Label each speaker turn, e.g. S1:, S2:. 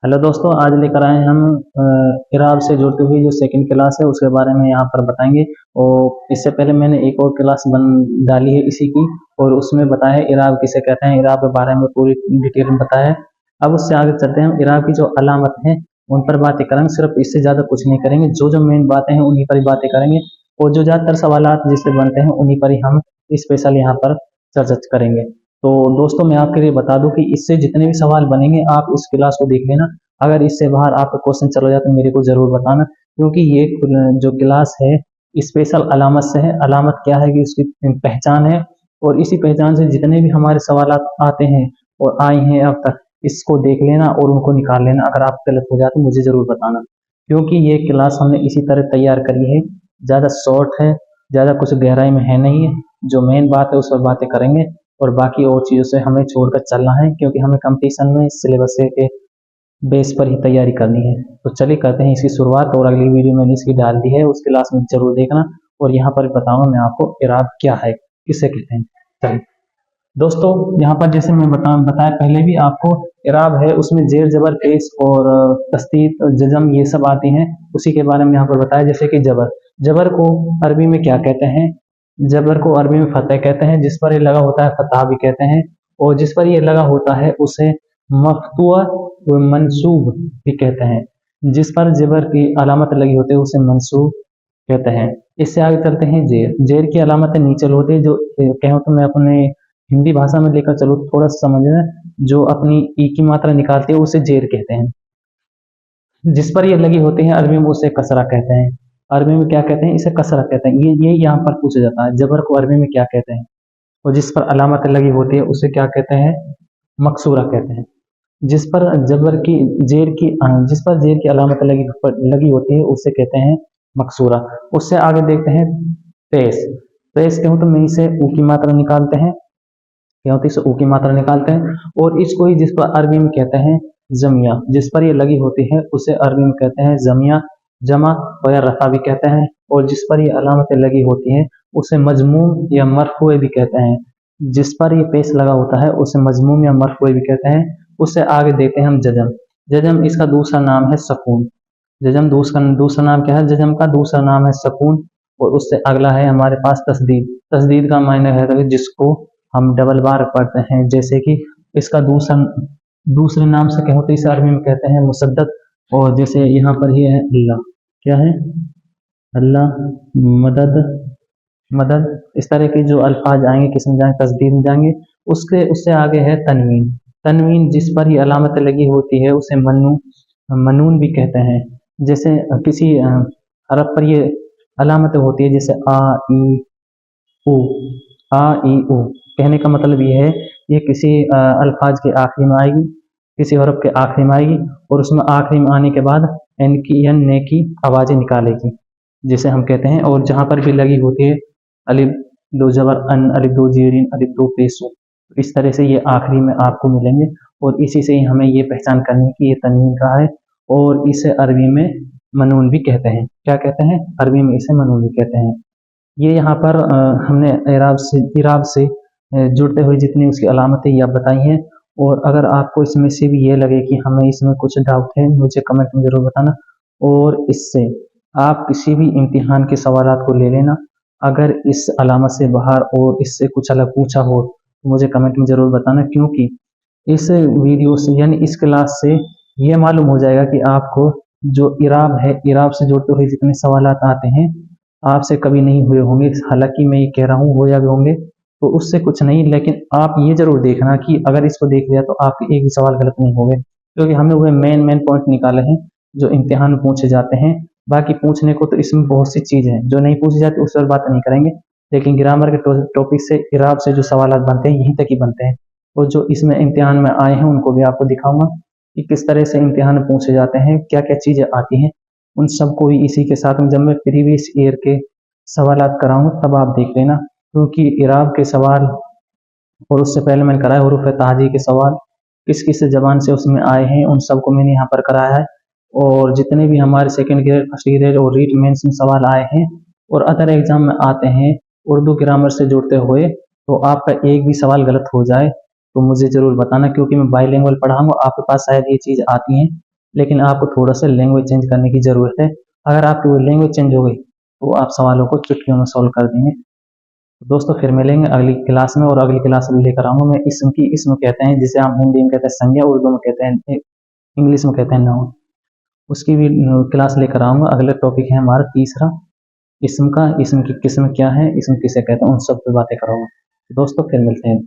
S1: Hello दोस्तों, आज लेकर आए हम इराब से जुड़ती हुई जो सेकंड क्लास है उसके बारे में यहाँ पर बताएंगे। और इससे पहले मैंने एक और क्लास बन डाली है इसी की, और उसमें बताया है इराब किसे कहते हैं, इराब के बारे में पूरी डिटेल में बताया है। अब उससे आगे चलते हैं, हम इराब की जो अलामत हैं उन पर बातें करेंगे, सिर्फ इससे ज़्यादा कुछ नहीं करेंगे। जो जो मेन बातें हैं उन्हीं पर ही बातें करेंगे, और जो ज़्यादातर सवालात जिससे बनते हैं उन्हीं पर ही हम स्पेशल यहाँ पर चर्चा करेंगे। तो दोस्तों, मैं आपके लिए बता दूं कि इससे जितने भी सवाल बनेंगे आप इस क्लास को देख लेना। अगर इससे बाहर आपका क्वेश्चन चला जाए तो मेरे को जरूर बताना, क्योंकि ये जो क्लास है स्पेशल अलामत से है। अलामत क्या है कि उसकी पहचान है, और इसी पहचान से जितने भी हमारे सवाल आते हैं और आए हैं अब तक, इसको देख लेना और उनको निकाल लेना। अगर आप गलत हो जाए तो मुझे जरूर बताना, क्योंकि ये क्लास हमने इसी तरह तैयार करी है। ज़्यादा शॉर्ट है, ज़्यादा कुछ गहराई में है नहीं है। जो मेन बात है उस पर बातें करेंगे, और बाकी और चीज़ों से हमें छोड़कर चलना है, क्योंकि हमें कंपटीशन में सिलेबस के बेस पर ही तैयारी करनी है। तो चलिए करते हैं इसकी शुरुआत, और अगली वीडियो मैंने इसकी डाल दी है, उस क्लास में जरूर देखना। और यहाँ पर बताऊंगा मैं आपको इराब क्या है, किसे कहते हैं। चलिए दोस्तों, यहाँ पर जैसे मैं बताया पहले भी आपको, इराब है उसमें जेर जबर पेश और तस्दीद जजम ये सब आती हैं। उसी के बारे में यहाँ पर बताया, जैसे कि जबर, जबर को अरबी में क्या कहते हैं? जबर को अरबी में फतह कहते हैं। जिस पर ये लगा होता है फतह भी कहते हैं, और जिस पर ये लगा होता है उसे मफतुआ व मंसूब भी कहते हैं। जिस पर जबर की अलामत लगी होती है उसे मंसूब कहते हैं। इससे आगे चलते हैं, जेर, जेर की अलामतें नीचे होती है। जो कहो तो मैं अपने हिंदी भाषा में लेकर चलो थोड़ा सा समझना, जो अपनी ई की मात्रा निकालती है उसे जेर कहते हैं। जिस पर ये लगी होती है अरबी में उसे कसरा कहते हैं। अरबी में क्या कहते हैं? इसे कसरा कहते हैं। ये यहाँ पर पूछा जाता है, जबर को अरबी में क्या कहते हैं? और जिस पर अलामत लगी होती है उसे क्या कहते हैं? मकसूरा कहते हैं। जिस पर जबर की जेर की जिस पर जेर की अलामत लगी होती है उसे कहते हैं मकसूरा। उससे आगे देखते हैं पेश। पेश क्यों तो मैं इसे ऊ की मात्रा निकालते हैं, क्या होती है इसे ऊ की मात्रा निकालते हैं। और इसको ही जिस पर अरबी में कहते हैं जमिया, जिस पर ये लगी होती है उसे अरबी में कहते हैं जमिया, जमा या रफा भी कहते हैं। और जिस पर ये अलामतें लगी होती हैं उसे मजमूम या मरफूए भी कहते हैं। जिस पर ये पेश लगा होता है उसे मजमूम या मरफूए भी कहते हैं। उससे आगे देखते हैं हम जजम। जजम इसका दूसरा नाम है सकून। जजम दूसरा नाम क्या है? जजम का दूसरा नाम है सकून। और उससे अगला है हमारे पास तस्दीद। तस्दीद का मायने है जिसको हम डबल बार पढ़ते हैं, जैसे कि इसका दूसरे नाम से क्या होते हैं, इसे अरबी में कहते हैं मुसद्दद। और जैसे यहाँ पर ये है अल्लाह, क्या है? अल्लाह, मदद, मदद। इस तरह के जो अल्फाज आएंगे किस्म जाएंगे, तस्दीद में जाएंगे। उसके उससे आगे है तनवीन। तनवीन जिस पर ये अलामत लगी होती है उसे मनून भी कहते हैं। जैसे किसी हरफ पर ये अलामत होती है, जैसे आ ई उ, आ ई उ। कहने का मतलब ये है, ये किसी अल्फाज के आखिरी में आएगी, किसी हरफ के आखिरी में आएगी, और उसमें आखिरी में आने के बाद एन ने की आवाजें निकालेगी, जिसे हम कहते हैं। और जहां पर भी लगी होती है अलिफ दो जबर अन, अलिफ दो जीरिन, अलिफ दो पेशो, इस तरह से ये आखिरी में आपको मिलेंगे। और इसी से ही हमें ये पहचान करनी है कि ये तनवीन का है। और इसे अरबी में मनून भी कहते हैं। क्या कहते हैं? अरबी में इसे मनून भी कहते हैं। ये यहाँ पर हमने इराब से जुड़ते हुए जितनी उसकी अलामतें या बताई हैं। और अगर आपको इसमें से भी ये लगे कि हमें इसमें कुछ डाउट है, मुझे कमेंट में ज़रूर बताना। और इससे आप किसी भी इम्तिहान के सवालात को ले लेना। अगर इस अलामत से बाहर और इससे कुछ अलग पूछा हो तो मुझे कमेंट में ज़रूर बताना, क्योंकि इस वीडियो से यानी इस क्लास से ये मालूम हो जाएगा कि आपको जो इराब है, इराब से जुड़ते हुए जितने सवालात आते हैं आपसे कभी नहीं हुए होंगे। हालांकि मैं ये कह रहा हूँ हो या भी होंगे तो उससे कुछ नहीं, लेकिन आप ये जरूर देखना कि अगर इसको देख लिया तो आपके एक भी सवाल गलत नहीं होंगे, क्योंकि हमने वह मेन पॉइंट निकाले हैं जो इम्तिहान में पूछे जाते हैं। बाकी पूछने को तो इसमें बहुत सी चीज़ है जो नहीं पूछी जाती, उस पर बात नहीं करेंगे। लेकिन ग्रामर के टॉपिक से इराब से जो सवाल बनते हैं यहीं तक ही बनते हैं। और जो इसमें इम्तिहान में आए हैं उनको भी आपको दिखाऊंगा कि किस तरह से इम्तिहान में पूछे जाते हैं, क्या क्या चीज़ें आती हैं। उन सबको भी इसी के साथ में जब मैं प्रीवियस ईयर के सवालात कराऊँ तब आप देख लेना, क्योंकि इराब के सवाल और उससे पहले मैंने कराया हुरूफ ताजी के सवाल किस किस जबान से उसमें आए हैं, उन सबको मैंने यहाँ पर कराया है। और जितने भी हमारे सेकंड ग्रेड, फर्स्ट ग्रेड और रीट मेंस में सवाल आए हैं और अदर एग्जाम में आते हैं उर्दू ग्रामर से जुड़ते हुए, तो आपका एक भी सवाल गलत हो जाए तो मुझे ज़रूर बताना, क्योंकि मैं बाईलिंगुअल पढ़ाऊंगा। आपके पास शायद ये चीज़ आती है लेकिन आपको थोड़ा सा लैंग्वेज चेंज करने की ज़रूरत है। अगर आपकी वो लैंग्वेज चेंज हो गई तो आप सवालों को चुटकियों में सॉल्व कर देंगे। दोस्तों फिर मिलेंगे अगली क्लास में, और अगली क्लास में लेकर आऊँगा मैं इसम की। इसम कहते हैं जिसे हम हिंदी में कहते हैं संज्ञा, उर्दू में कहते हैं, इंग्लिश में कहते हैं नाउन। उसकी भी क्लास लेकर आऊँगा। अगला टॉपिक है हमारा तीसरा इसम का। इसम की किस्म क्या है, इसम किसे कहते हैं, उन सब पे बातें करूँगा। दोस्तों फिर मिलते हैं।